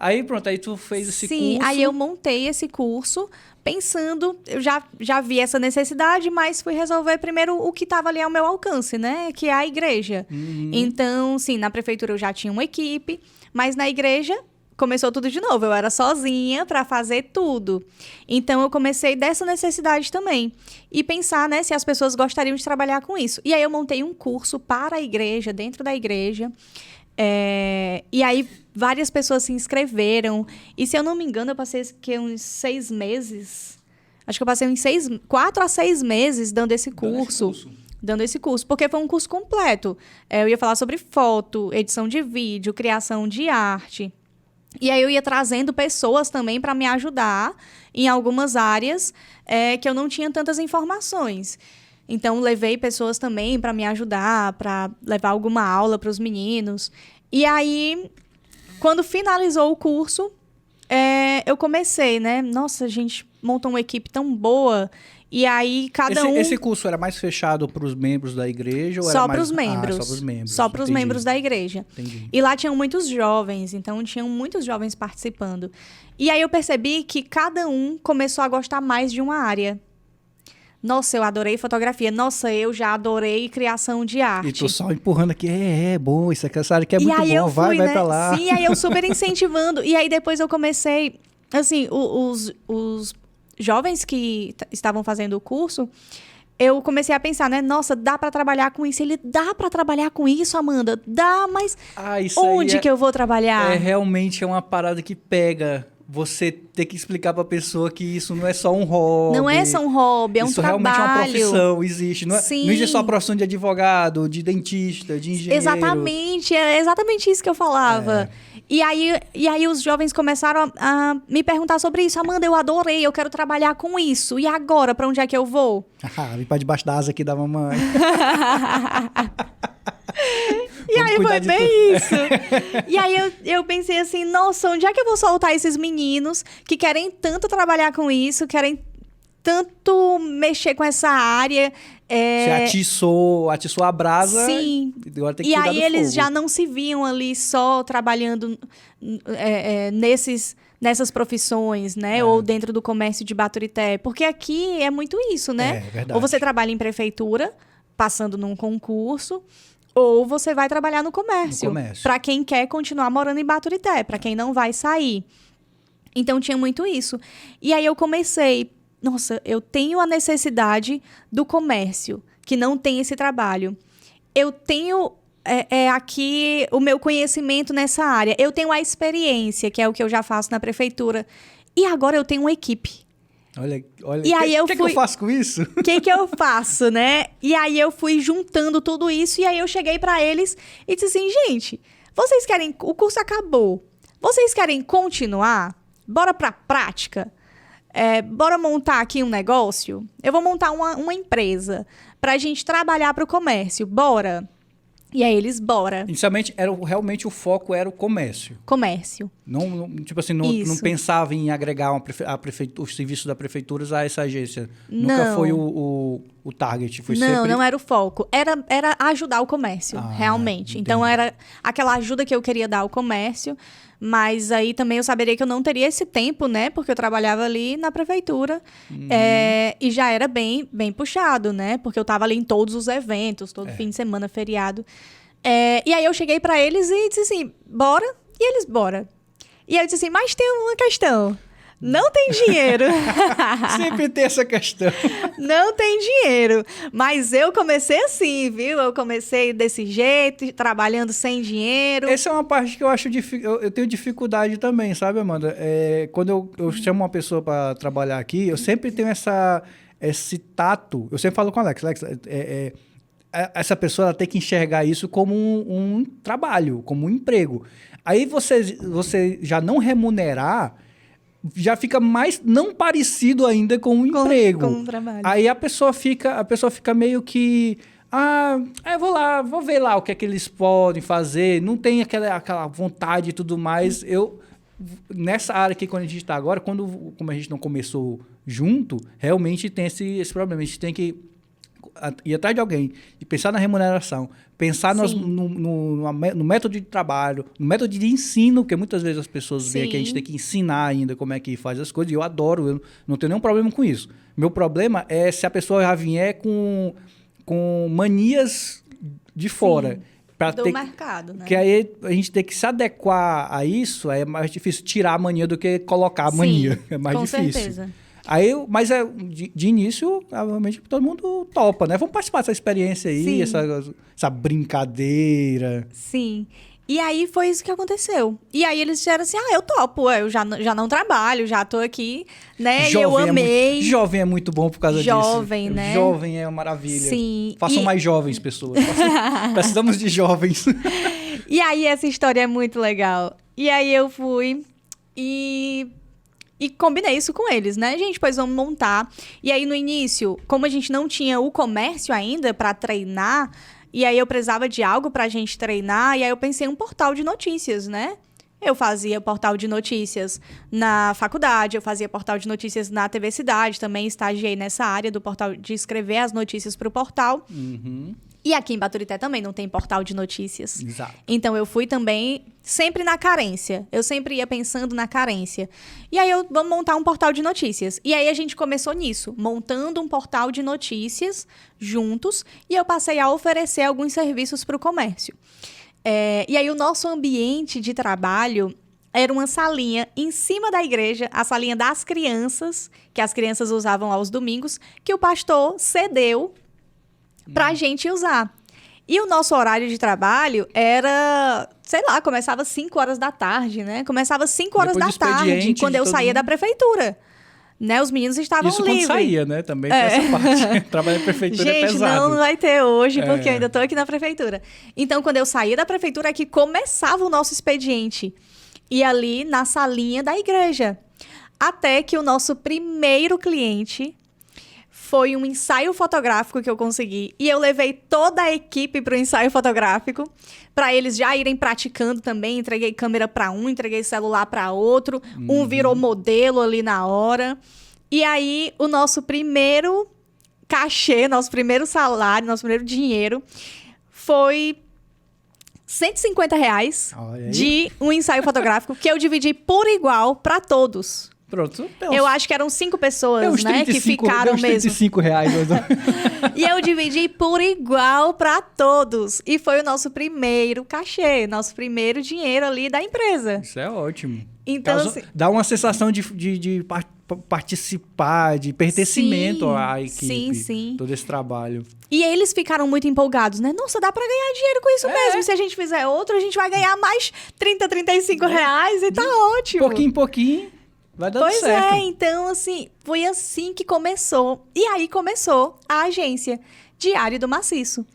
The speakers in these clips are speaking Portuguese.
Aí pronto, aí tu fez esse Sim, curso. aí eu montei esse curso pensando, eu já vi essa necessidade, mas fui resolver primeiro o que estava ali ao meu alcance, né? Que é a igreja. Então, sim, na prefeitura eu já tinha uma equipe, mas na igreja começou tudo de novo. Eu era sozinha para fazer tudo. Então, eu comecei dessa necessidade também. E pensar, né, se as pessoas gostariam de trabalhar com isso. E aí eu montei um curso para a igreja, dentro da igreja. E aí várias pessoas se inscreveram. E se eu não me engano, eu passei uns 6 meses. Acho que eu passei uns 4 a 6 meses dando esse curso. Dando esse curso, porque foi um curso completo. Eu ia falar sobre foto, edição de vídeo, criação de arte. E aí eu ia trazendo pessoas também para me ajudar em algumas áreas que eu não tinha tantas informações. Então, levei pessoas também para me ajudar, para levar alguma aula para os meninos. E aí, quando finalizou o curso, eu comecei, né? Nossa, a gente montou uma equipe tão boa. E aí, Esse curso era mais fechado para os membros da igreja? Ou Só era para os mais... membros. só para os membros. Só para os Entendi. membros da igreja. Entendi. E lá tinham muitos jovens, então tinham muitos jovens participando. E aí eu percebi que cada um começou a gostar mais de uma área. Nossa, eu adorei fotografia. Nossa, eu já adorei criação de arte. E tu só empurrando aqui, bom, essa área aqui é E muito aí bom, eu fui, vai né? pra lá. Sim, aí eu super incentivando. E aí depois eu comecei, assim, os jovens que estavam fazendo o curso, eu comecei a pensar, né? Nossa, dá pra trabalhar com isso. Ele, dá pra trabalhar com isso, Amanda? Dá, mas Isso onde aí que eu vou trabalhar? realmente é uma parada que pega. Você ter que explicar pra pessoa que isso não é só um hobby. Não é só um hobby, é um isso trabalho. realmente é uma profissão, existe. Não Sim. existe só a profissão de advogado, de dentista, de engenheiro. Exatamente, é exatamente isso que eu falava. E aí os jovens começaram a me perguntar sobre isso. Amanda, eu adorei, eu quero trabalhar com isso. E agora, pra onde é que eu vou? Vim pra debaixo da asa aqui da mamãe. E aí foi bem isso. E aí eu pensei assim, nossa, onde é que eu vou soltar esses meninos que querem tanto trabalhar com isso, querem tanto mexer com essa área. Você atiçou a brasa. Sim. Agora tem que E cuidar aí do eles fogo. já não se viam ali só trabalhando nessas profissões, né? Ou dentro do comércio de Baturité. Porque aqui é muito isso, né? É verdade. Ou você trabalha em prefeitura, passando num concurso, ou você vai trabalhar no comércio. Para quem quer continuar morando em Baturité, para quem não vai sair. Então tinha muito isso. E aí eu comecei, nossa, eu tenho a necessidade do comércio, que não tem esse trabalho. Eu tenho aqui o meu conhecimento nessa área. Eu tenho a experiência, que é o que eu já faço na prefeitura. E agora eu tenho uma equipe. Olha. E aí que eu faço com isso? O que eu faço, né? E aí eu fui juntando tudo isso e aí eu cheguei pra eles e disse assim, gente, vocês querem... O curso acabou. Vocês querem continuar? Bora pra prática? Bora montar aqui um negócio? Eu vou montar uma empresa pra gente trabalhar pro comércio. Bora? E aí eles, bora. Inicialmente, realmente o foco era o comércio. Comércio. Tipo assim, não pensava em agregar os serviços da prefeitura a essa agência. Nunca foi o target. Foi sempre... Não era o foco. Era ajudar o comércio, realmente. Entendi. Então, era aquela ajuda que eu queria dar ao comércio. Mas aí também eu saberia que eu não teria esse tempo, né? Porque eu trabalhava ali na prefeitura. E já era bem, bem puxado, né? Porque eu estava ali em todos os eventos, todo fim de semana, feriado. E aí eu cheguei para eles e disse assim, bora? E eles, bora. E eu disse assim, mas tem uma questão. Não tem dinheiro. Sempre tem essa questão. Não tem dinheiro. Mas eu comecei assim, viu? Eu comecei desse jeito, trabalhando sem dinheiro. Essa é uma parte que eu acho eu tenho dificuldade também, sabe, Amanda? Quando eu chamo uma pessoa para trabalhar aqui, eu sempre tenho esse tato. Eu sempre falo com o Alex, essa pessoa ela tem que enxergar isso como um trabalho, como um emprego. Aí você já não remunerar, já fica mais não parecido ainda com um emprego. Com um trabalho. Aí a pessoa fica meio que... vou ver lá o que é que eles podem fazer. Não tem aquela vontade e tudo mais. Nessa área aqui, quando a gente está agora, como a gente não começou junto, realmente tem esse problema. A gente tem que ir atrás de alguém e pensar na remuneração, pensar no método de trabalho, no método de ensino, porque muitas vezes as pessoas veem que a gente tem que ensinar ainda como é que faz as coisas, e eu adoro, eu não tenho nenhum problema com isso. Meu problema é se a pessoa já vier com manias de fora. Do mercado, né? Que aí a gente tem que se adequar a isso, aí é mais difícil tirar a mania do que colocar a mania. É mais difícil. Com certeza. Aí, mas de início, realmente todo mundo topa, né? Vamos participar dessa experiência aí, essa brincadeira. Sim. E aí foi isso que aconteceu. E aí eles disseram assim, eu topo, eu já não trabalho, já tô aqui, né? Jovem, e eu amei. Jovem é muito bom por causa disso. Jovem, né? Jovem é uma maravilha. Sim. Façam mais jovens, pessoas. Precisamos de jovens. E aí essa história é muito legal. E aí eu fui e combinei isso com eles, né? Gente, pois vamos montar. E aí no início, como a gente não tinha o comércio ainda para treinar, e aí eu precisava de algo pra gente treinar, e aí eu pensei em um portal de notícias, né? Eu fazia portal de notícias na faculdade, eu fazia portal de notícias na TV Cidade, também estagiei nessa área do portal de escrever as notícias pro portal. Uhum. E aqui em Baturité também não tem portal de notícias. Exato. Então eu fui também sempre na carência. Eu sempre ia pensando na carência. E aí vamos montar um portal de notícias. E aí a gente começou nisso, montando um portal de notícias juntos. E eu passei a oferecer alguns serviços para o comércio. E aí o nosso ambiente de trabalho era uma salinha em cima da igreja, a salinha das crianças, que as crianças usavam aos domingos, que o pastor cedeu pra gente usar. E o nosso horário de trabalho era, sei lá, começava às 5 horas da tarde, né? Começava às 5 horas da tarde, quando eu saía da prefeitura. Né? Os meninos estavam livres. Isso quando saía, né? Também tem essa parte. Trabalhar na prefeitura é pesado. Não vai ter hoje, porque eu ainda tô aqui na prefeitura. Então, quando eu saía da prefeitura, aqui começava o nosso expediente. E ali na salinha da igreja. Até que o nosso primeiro cliente foi um ensaio fotográfico que eu consegui. E eu levei toda a equipe para o ensaio fotográfico, para eles já irem praticando também. Entreguei câmera para um, entreguei celular para outro. Um virou modelo ali na hora. E aí, o nosso primeiro cachê, nosso primeiro salário, nosso primeiro dinheiro foi R$150 de um ensaio fotográfico que eu dividi por igual para todos. Pronto. Eu acho que eram 5 pessoas, né, que ficaram mesmo. R$35. E eu dividi por igual para todos. E foi o nosso primeiro cachê, nosso primeiro dinheiro ali da empresa. Isso é ótimo. Então, assim, dá uma sensação de participar, de pertencimento à equipe. Sim. Todo esse trabalho. E eles ficaram muito empolgados, né? Nossa, dá pra ganhar dinheiro com isso mesmo. Se a gente fizer outro, a gente vai ganhar mais R$35 e tá ótimo. Pouquinho em pouquinho. Vai dando certo. Pois então, assim, foi assim que começou. E aí começou a agência Diário do Maciço.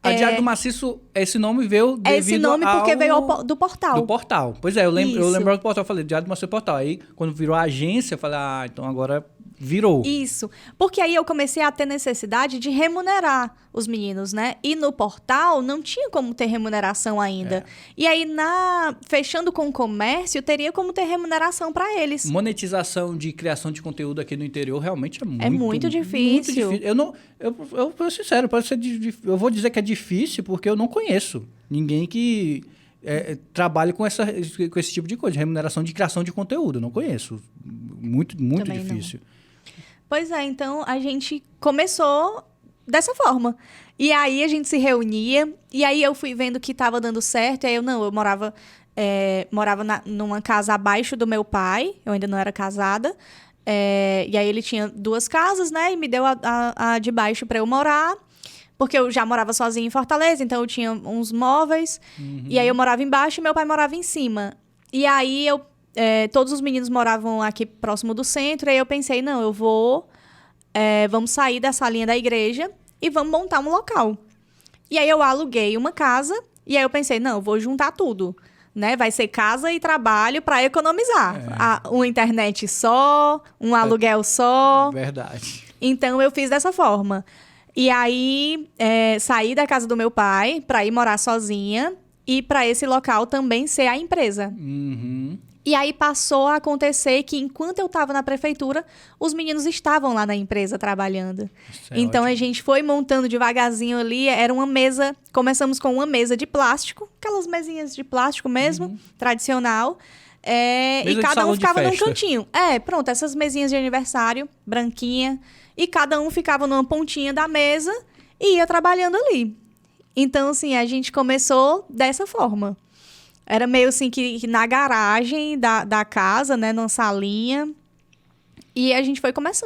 A Diário do Maciço, esse nome veio devido esse nome porque veio do portal. Do portal. Pois é, eu lembro do portal, eu falei, Diário do Maciço Portal. Aí, quando virou a agência, eu falei, então agora virou. Isso. Porque aí eu comecei a ter necessidade de remunerar os meninos, né? E no portal não tinha como ter remuneração ainda. E aí, fechando com o comércio, teria como ter remuneração para eles. Monetização de criação de conteúdo aqui no interior realmente é muito difícil. Muito difícil. Eu vou ser sincero, eu vou dizer que é difícil porque eu não conheço ninguém que trabalhe com esse tipo de coisa, de remuneração de criação de conteúdo. Eu não conheço. Muito Também difícil. Não. Pois é, então a gente começou dessa forma. E aí a gente se reunia, e aí eu fui vendo que estava dando certo, e aí eu morava numa casa abaixo do meu pai, eu ainda não era casada, e aí ele tinha 2 casas, né, e me deu a de baixo para eu morar, porque eu já morava sozinha em Fortaleza, então eu tinha uns móveis, e aí eu morava embaixo e meu pai morava em cima. E aí todos os meninos moravam aqui próximo do centro, e aí eu pensei, não, vamos sair da salinha da igreja e vamos montar um local. E aí eu aluguei uma casa, e aí eu pensei, não, eu vou juntar tudo, né? Vai ser casa e trabalho para economizar. Uma internet só, um aluguel só. Verdade. Então eu fiz dessa forma. E aí saí da casa do meu pai para ir morar sozinha, e para esse local também ser a empresa. Uhum. E aí passou a acontecer que, enquanto eu estava na prefeitura, os meninos estavam lá na empresa trabalhando. Então, a gente foi montando devagarzinho ali. Era uma mesa... Começamos com uma mesa de plástico. Aquelas mesinhas de plástico mesmo, tradicional. E cada um ficava num cantinho. Pronto, essas mesinhas de aniversário, branquinha. E cada um ficava numa pontinha da mesa e ia trabalhando ali. Então, assim, a gente começou dessa forma. Era meio assim que na garagem da casa, né? Numa salinha. E a gente foi começando.